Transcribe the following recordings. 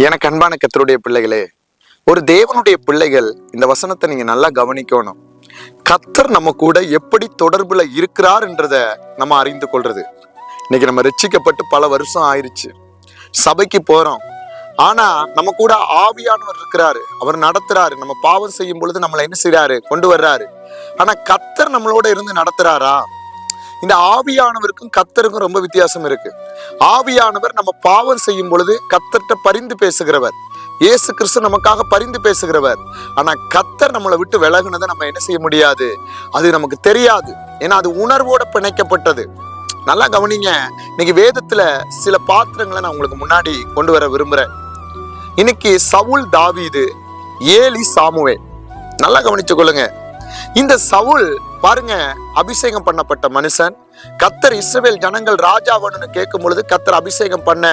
எனக்கு அன்பான கர்த்தருடைய பிள்ளைகளே, ஒரு தேவனுடைய பிள்ளைகள் இந்த வசனத்தை நீங்க நல்லா கவனிக்கணும். கர்த்தர் நம்ம கூட எப்படி தொடர்புல இருக்கிறார் என்றத நம்ம அறிந்து கொள்றது. இன்னைக்கு நம்ம ரட்சிக்கப்பட்டு பல வருஷம் ஆயிருச்சு, சபைக்கு போறோம். ஆனா நம்ம கூட ஆவியானவர் இருக்கிறாரு, அவர் நடத்துறாரு. நம்ம பாவம் செய்யும் பொழுது நம்மளை என்ன செய்யறாரு, கொண்டு வர்றாரு. ஆனா கர்த்தர் நம்மளோட இருந்து நடத்துறாரா? இந்த ஆவியானவருக்கும் கர்த்தருக்கும் ரொம்ப வித்தியாசம் இருக்கு. ஆவியானவர் நம்ம பாவம் செய்யும் பொழுது கர்த்தர்ட்ட பரிந்து பேசுகிறவர். இயேசு கிறிஸ்து நமக்காக பரிந்து பேசுகிறவர். ஆனா கர்த்தர் நம்மளை விட்டு விலகுனதை நம்ம என்ன செய்ய முடியாது, அது நமக்கு தெரியாது. ஏன்னா அது உணர்வோட பிணைக்கப்பட்டது. நல்லா கவனிங்க. இன்னைக்கு வேதத்துல சில பாத்திரங்களை நான் உங்களுக்கு முன்னாடி கொண்டு வர விரும்புறேன். இன்னைக்கு சவுல், தாவீது, ஏலி, சாமுவேல். நல்லா கவனிச்சு கொள்ளுங்க. இந்த சவுல் பாருங்க, அபிஷேகம் பண்ணப்பட்ட மனுஷன். கர்த்தர் இஸ்ரவேல் ஜனங்கள் ராஜாவன்னு கேட்கும் பொழுது கர்த்தர் அபிஷேகம் பண்ண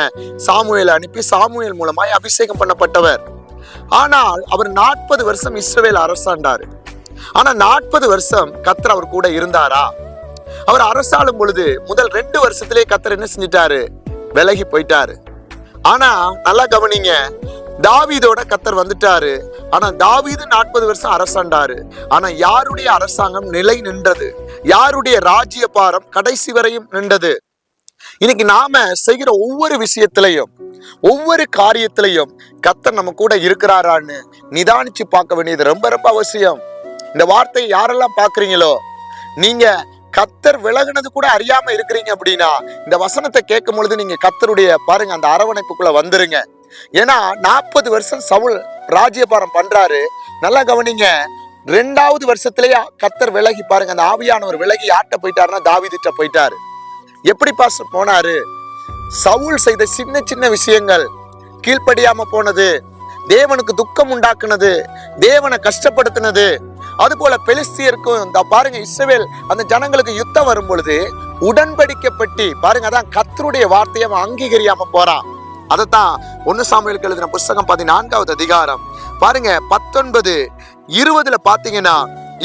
சாமுவேலை அனுப்பி சாமுவேல் மூலமாய் அபிஷேகம் பண்ணப்பட்டவர். ஆனால் அவர் 40 வருஷம் இஸ்ரவேல் அரசாண்டாரு. ஆனா 40 வருஷம் கர்த்தர் அவர் கூட இருந்தாரா? அவர் அரசாளும் பொழுது முதல் 2 வருஷத்திலே கர்த்தர் என்ன செஞ்சிட்டாரு, விலகி போயிட்டாரு. ஆனா நல்லா கவனிங்க, தாவீதோட கர்த்தர் வந்துட்டாரு. ஆனா தாவீது 40 வருஷம் அரசாண்டாரு. ஆனா யாருடைய அரசாங்கம் நிலை நின்றது? யாருடைய ராஜ்ய பாரம் கடைசி வரையும் நின்றது? இன்னைக்கு நாம செய்கிற ஒவ்வொரு விஷயத்திலையும், ஒவ்வொரு காரியத்திலையும் கர்த்தர் நம்ம கூட இருக்கிறாரான்னு நிதானிச்சு பார்க்க வேண்டியது ரொம்ப ரொம்ப அவசியம். இந்த வார்த்தையை யாரெல்லாம் பாக்குறீங்களோ, நீங்க கர்த்தர் விலகுனது கூட அறியாம இருக்கிறீங்க அப்படின்னா இந்த வசனத்தை கேட்கும் பொழுது நீங்க கர்த்தருடைய பாருங்க அந்த அரவணைப்புக்குள்ள வந்துருங்க. ஏன்னா 40 வருஷம் சவுல் ராஜ்யபாரம் பண்றாரு. நல்லா கவனிங்க, 2வது வருஷத்திலேயே கர்த்தர் விலகி பாருங்க, அந்த ஆவியானவர் விலகி யார்கிட்ட போயிட்டாருன்னா தாவீதுட்ட போயிட்டாரு. எப்படி பாஸ்டர் போனாரு? சவுல் செய்த சின்ன சின்ன விஷயங்கள், கீழ்ப்படியாம போனது, தேவனுக்கு துக்கம் உண்டாக்குனது, தேவனை கஷ்டப்படுத்தினது, அது போல பெலிஸ்தியருக்கும் இந்த பாருங்க இஸ்ரவேல் அந்த ஜனங்களுக்கு யுத்தம் வரும் பொழுது உடன்படிக்கப்பட்டு பாருங்க, அதான் கர்த்தருடைய வார்த்தையை அவன் அங்கீகரியாம போறான். அதத்தான் 1 சாமுவேலுக்கு எழுதின புஸ்தகம் 14வது அதிகாரம் பாருங்க 19, 20 பாத்தீங்கன்னா,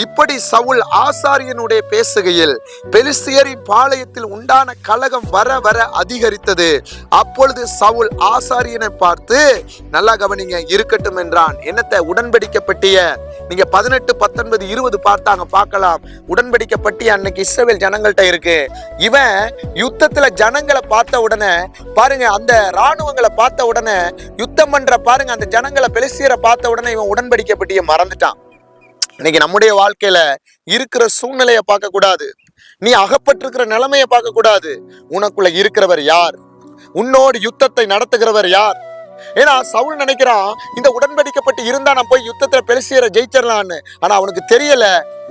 இப்படி சவுல் ஆசாரியனுடைய பேசுகையில் பெலிஸ்தியரின் பாளையத்தில் உண்டான கலகம் வர வர அதிகரித்தது. அப்பொழுது சவுல் ஆசாரியனை பார்த்து, நல்லா கவனிங்க, இருக்கட்டும் என்றான். என்னத்தை? உடன்படிக்கப்பட்டிய. நீங்க 18, 19, 20 பார்த்தாங்க, பார்க்கலாம். உடன்படிக்கப்பட்டிய அன்னைக்கு இஸ்ரவேல் ஜனங்கள்ட்ட இருக்கு. இவன் யுத்தத்துல ஜனங்களை பார்த்த உடனே பாருங்க, அந்த ராணுவங்களை பார்த்த உடனே, யுத்தம் பண்ற பாருங்க அந்த ஜனங்களை பெலிஸ்தியரை பார்த்த உடனே இவன் உடன்படிக்கப்பட்டிய மறந்துட்டான். இன்னைக்கு நம்முடைய வாழ்க்கையில இருக்கிற சூழ்நிலையை பார்க்க கூடாது, நீ அகப்பட்டிருக்கிற நிலைமையை பார்க்க கூடாது. உனக்குள்ள இருக்கிறவர் யார்? உன்னோடு யுத்தத்தை நடத்துகிறவர் யார்? ஏன்னா சவுல் நினைக்கிறான், இந்த உடன்படிக்கப்பட்டு இருந்தா நான் போய் யுத்தத்துல பெலிஸ்தியரை ஜெயிச்சிடலான்னு. ஆனா அவனுக்கு தெரியல,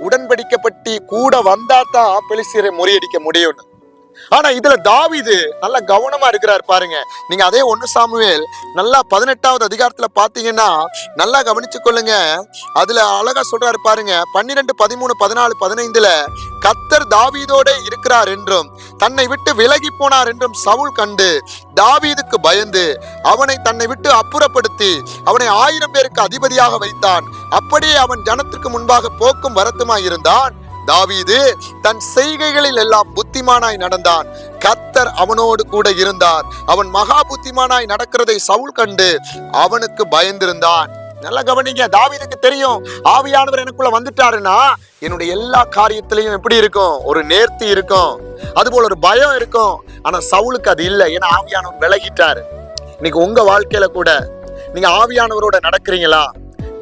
உடன்படிக்கப்பட்டு கூட வந்தா தான் பெலிஸ்தியரை முறியடிக்க முடியும்னு. ஆனா இதுல தாவீது நல்லா கவனமா இருக்கிறார் பாருங்க. நீங்க அதே 1 சாமுவேல் நல்லா 18வது அதிகாரத்துல பாத்தீங்கன்னா நல்லா கவனிச்சு கொள்ளுங்க. அதுல அழகா சொல்றாரு பாருங்க, 12, 13, 14, 15 கர்த்தர் தாவீதோட இருக்கிறார் என்றும் தன்னை விட்டு விலகி போனார் என்றும் சவுல் கண்டு தாவீதுக்கு பயந்து அவனை தன்னை விட்டு அப்புறப்படுத்தி அவனை 1000 பேருக்கு அதிபதியாக வைத்தான். அப்படியே அவன் ஜனத்திற்கு முன்பாக போக்கும் வரத்துமாய் இருந்தான். தாவீது தன் செய்கைகளில் எல்லாம் புத்திமானாய் நடந்தான். கர்த்தர் அவனோடு கூட இருந்தார். அவன் மகா புத்திமானாய் நடக்கிறதை சவுல் கண்டு அவனுக்கு பயந்திருந்தான். நல்லா கவனிங்க, தாவீதுக்கு தெரியும், ஆவியானவர் எனக்குள்ள வந்துட்டாருன்னா என்னுடைய எல்லா காரியத்திலையும் எப்படி இருக்கும், ஒரு நேர்த்தி இருக்கும், அது போல ஒரு பயம் இருக்கும். ஆனா சவுலுக்கு அது இல்லை, ஏன்னா ஆவியானவர் விலகிட்டாரு. இன்னைக்கு உங்க வாழ்க்கையில கூட நீங்க ஆவியானவரோட நடக்கிறீங்களா?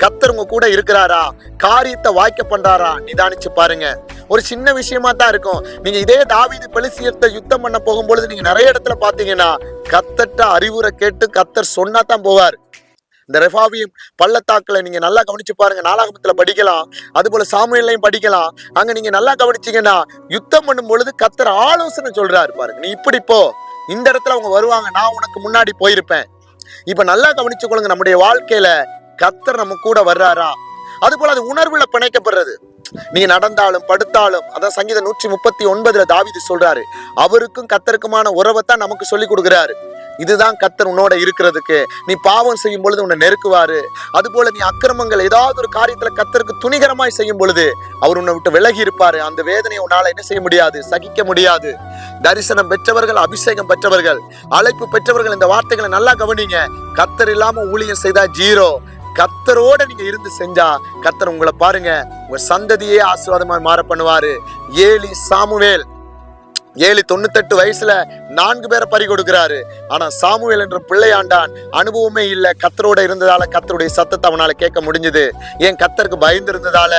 கர்த்தர் உங்க கூட இருக்கிறாரா? காரியத்தை வாய்க்க பண்றாரா? நிதானிச்சு பாருங்க. ஒரு சின்ன விஷயமா தான் இருக்கும். நீங்க இதே தாவீது பெலிஸ்தியர்ட்ட யுத்தம் பண்ண போகும்பொழுது நீங்க நிறைய இடத்துல பாத்தீங்கன்னா கர்த்தர்ட்ட அறிவுரை கேட்டு கர்த்தர் சொன்னா தான் போவார். இந்த ரெஃபாவிம் பள்ளத்தாக்குல நீங்க நல்லா கவனிச்சு பாருங்க, நாளாகமத்துல படிக்கலாம், அது போல சாமுவேலையும் படிக்கலாம். அங்க நீங்க நல்லா கவனிச்சீங்கன்னா யுத்தம் பண்ணும் பொழுது கர்த்தர் ஆலோசனை சொல்றாரு பாருங்க, நீ இப்படி போ, இந்த இடத்துல அவங்க வருவாங்க, நான் உனக்கு முன்னாடி போயிருப்பேன். இப்ப நல்லா கவனிச்சு கொள்ளுங்க, நம்முடைய வாழ்க்கையில கர்த்தர் நம்ம கூட வர்றாரா? அது போல அது உணர்வுல பிணைக்கப்படுறது. நீங்க நடந்தாலும் படுத்தாலும், அதான் சங்கீதம் 139 தாவீது சொல்றாரு, அவருக்கும் கர்த்தருக்குமான உறவைத்தான் நமக்கு சொல்லி கொடுக்கிறாரு. இதுதான் கர்த்தர் உன்னோட இருக்கிறதுக்கு. நீ பாவம் செய்யும் பொழுது உன்னை நெருக்குவாரு. அதுபோல நீ அக்கிரமங்கள் ஏதாவது ஒரு காரியத்துல கர்த்தருக்கு துணிகரமாய் செய்யும் பொழுது அவர் உன்னை விட்டு விலகி இருப்பாரு. அந்த வேதனையை உன்னால என்ன செய்ய முடியாது, சகிக்க முடியாது. தரிசனம் பெற்றவர்கள், அபிஷேகம் பெற்றவர்கள், அழைப்பு பெற்றவர்கள் இந்த வார்த்தைகளை நல்லா கவனிங்க. கர்த்தர் இல்லாம ஊழியம் செய்தா ஜீரோ. கர்த்தரோட நீங்க இருந்து செஞ்சா கர்த்தர் உங்களை பாருங்க, உங்க சந்ததியே ஆசீர்வாதமாய் மாற பண்ணுவாரு. ஏலி சாமுவேல், ஏலி 98 வயசுல 4 பேரை பறி கொடுக்கிறாரு. ஆனா சாமுவேல் என்ற பிள்ளையாண்டான் அனுபவமே இல்ல. கர்த்தரோட இருந்ததால கர்த்தருடைய சத்தத்தை அவனால கேட்க முடிஞ்சது. ஏன்? கர்த்தருக்கு பயந்து இருந்ததால.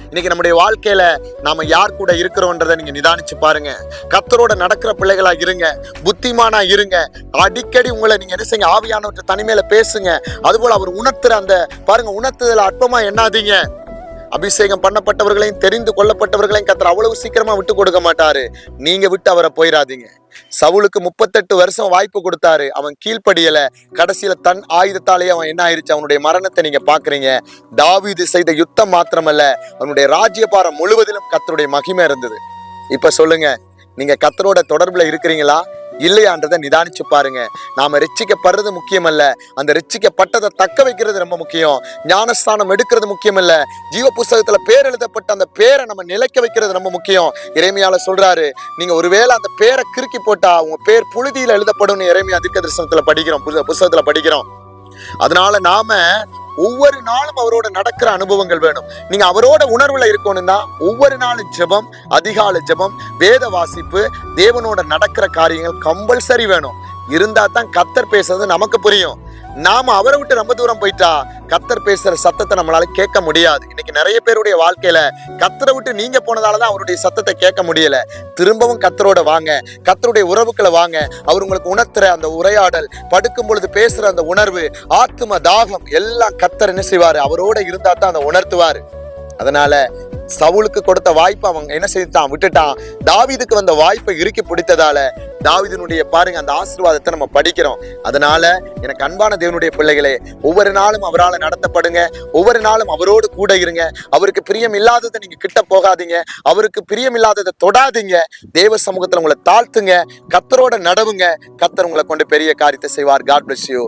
இன்னைக்கு நம்முடைய வாழ்க்கையில நாம யார் கூட இருக்கிறோன்றதை நீங்க நிதானிச்சு பாருங்க. கர்த்தரோட நடக்கிற பிள்ளைகளா இருங்க, புத்திமானா இருங்க. அடிக்கடி உங்களை நீங்க என்ன செய்யுங்க, ஆவியானவற்றை தனிமையில பேசுங்க. அதுபோல அவர் உணர்த்துற அந்த பாருங்க, உணர்த்துதல அற்பமா எண்ணாதீங்க. அபிஷேகம் பண்ணப்பட்டவர்களையும் தெரிந்து கொள்ளப்பட்டவர்களையும் கர்த்தர் அவ்வளவு சீக்கிரமா விட்டு கொடுக்க மாட்டாரு. நீங்க விட்டு அவரை போயிடாதீங்க. சவுலுக்கு 38 வருஷம் வாய்ப்பு கொடுத்தாரு, அவன் கீழ்ப்படியல. கடைசியில தன் ஆயுதத்தாலேயே அவன் என்ன ஆயிருச்சு, அவனுடைய மரணத்தை நீங்க பாக்குறீங்க. தாவீது செய்த யுத்தம் மாத்திரமல்ல, அவனுடைய ராஜ்யபாரம் முழுவதிலும் கர்த்தருடைய மகிமை இருந்தது. இப்ப சொல்லுங்க, நீங்க கர்த்தரோட தொடர்புல இருக்கிறீங்களா இல்லையான்றதை நிதானிச்சு பாருங்க. நாம ரட்சிக்கப்படுறது முக்கியம் அல்ல, அந்த ரட்சிக்கப்பட்டதை தக்க வைக்கிறது ரொம்ப முக்கியம். ஞானஸ்தானம் எடுக்கிறது முக்கியம் இல்ல, ஜீவ புஸ்தகத்துல பேர் எழுதப்பட்ட அந்த பேரை நம்ம நிலைக்க வைக்கிறது ரொம்ப முக்கியம். எரேமியால சொல்றாரு, நீங்க ஒருவேளை அந்த பேரை கிறுக்கி போட்டா உங்க பேர் புழுதியில எழுதப்படும். எரேமியா தீர்க்கதரிசனத்துல படிக்கிறோம், புஸ்தகத்துல படிக்கிறோம். அதனால நாம ஒவ்வொரு நாளும் அவரோட நடக்கிற அனுபவங்கள் வேணும். நீங்க அவரோட உணர்வுல இருக்கணும்னா ஒவ்வொரு நாளும் ஜெபம், அதிகாலை ஜெபம், வேத வாசிப்பு, தேவனோட நடக்கிற காரியங்கள் கம்பல்சரி வேணும். இருந்தா தான் கர்த்தர் பேசுறது நமக்கு புரியும். நாம அவரை விட்டு ரொம்ப தூரம் போயிட்டா கர்த்தர் பேசுற சத்தத்தை நம்மளால கேட்க முடியாது. இன்னைக்கு நிறைய பேருடைய வாழ்க்கையில கர்த்தரை விட்டு நீங்க போனதாலதான் அவருடைய சத்தத்தை கேட்க முடியல. திரும்பவும் கர்த்தரோட வாங்க, கர்த்தருடைய உறவுக்குள்ள வாங்க. அவர் உங்களுக்கு உணர்த்துற அந்த உரையாடல், படுக்கும் பொழுது பேசுற அந்த உணர்வு, ஆத்தும தாகம் எல்லாம் கர்த்தர் என்ன செய்வாரு, அவரோட இருந்தா தான் அதை உணர்த்துவாரு. அதனால சவுலுக்கு கொடுத்த வாய்ப்பை அவன் என்ன செய்தான், விட்டுட்டான். தாவீதுக்கு வந்த வாய்ப்பை இறுக்கி பிடித்ததால தாவீதினுடைய பாருங்க அந்த ஆசீர்வாதத்தை நம்ம படிக்கிறோம். அதனால எனக்கு அன்பான தேவனுடைய பிள்ளைகளே, ஒவ்வொரு நாளும் அவரால் நடத்தப்படுங்க, ஒவ்வொரு நாளும் அவரோடு கூட இருங்க. அவருக்கு பிரியம் இல்லாததை நீங்க கிட்ட போகாதீங்க, அவருக்கு பிரியம் இல்லாததை தொடாதீங்க. தேவ சமூகத்துல உங்களை தாழ்த்துங்க, கர்த்தரோட நடவுங்க. கர்த்தர் உங்களை கொண்டு பெரிய காரியத்தை செய்வார். God bless you.